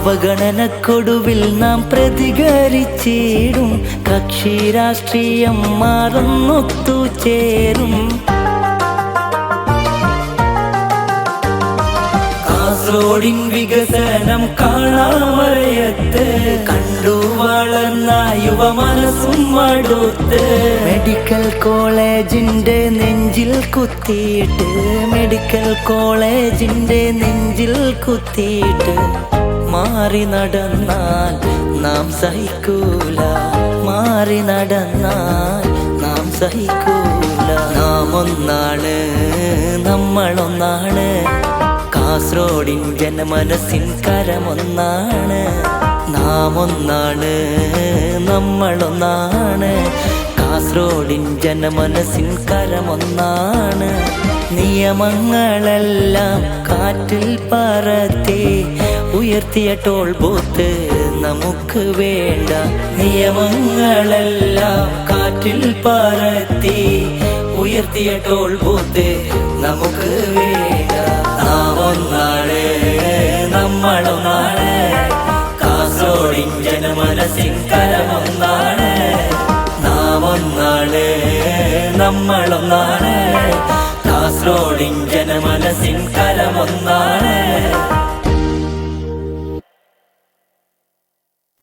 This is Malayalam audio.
അവഗണനക്കൊടുവിൽ നാം പ്രതികരിച്ചിടും. കക്ഷി രാഷ്ട്രീയം മറന്നൊത്തുചേരും. കാസർഗോഡിൻ വികസനം കാണാമറയത്ത് കണ്ടു വളർന്ന യുവമനസ്സും മടുത്ത്. മെഡിക്കൽ കോളേജിന്റെ നെഞ്ചിൽ കുത്തിയിട്ട്, മെഡിക്കൽ കോളേജിന്റെ നെഞ്ചിൽ കുത്തിയിട്ട് മാറി നടന്നാൽ നാം സഹിക്കൂല, മാറി നടന്നാൽ നാം സഹിക്കൂല. നാം ഒന്നാണ്, നമ്മളൊന്നാണ്, കാസർഗോഡിൻ ജനമനസ്സിൻ കരമൊന്നാണ്. നാം ഒന്നാണ്, നമ്മളൊന്നാണ്, കാസർഗോഡിൻ ജനമനസ്സിൻ കരമൊന്നാണ്. നിയമങ്ങളെല്ലാം കാറ്റിൽ പറത്തി ഉയർത്തിയ ടോൾ ബൂത്ത് നമുക്ക് വേണ്ട. നിയമങ്ങളെല്ലാം കാറ്റിൽ പറത്തി ഉയർത്തിയ ടോൾ ബൂത്ത് നമുക്ക് വേണ്ട. നാം ഒന്നാണ്, നമ്മളൊന്നാണ്, കാസർഗോഡിൻ ജനമനസ്സിൻ കരമൊന്നാണ്. നാം ഒന്നാണ്, നമ്മളൊന്നാണ്, കാസർഗോഡിൻ ജനമനസ്സിൻ കരമൊന്നാണ്.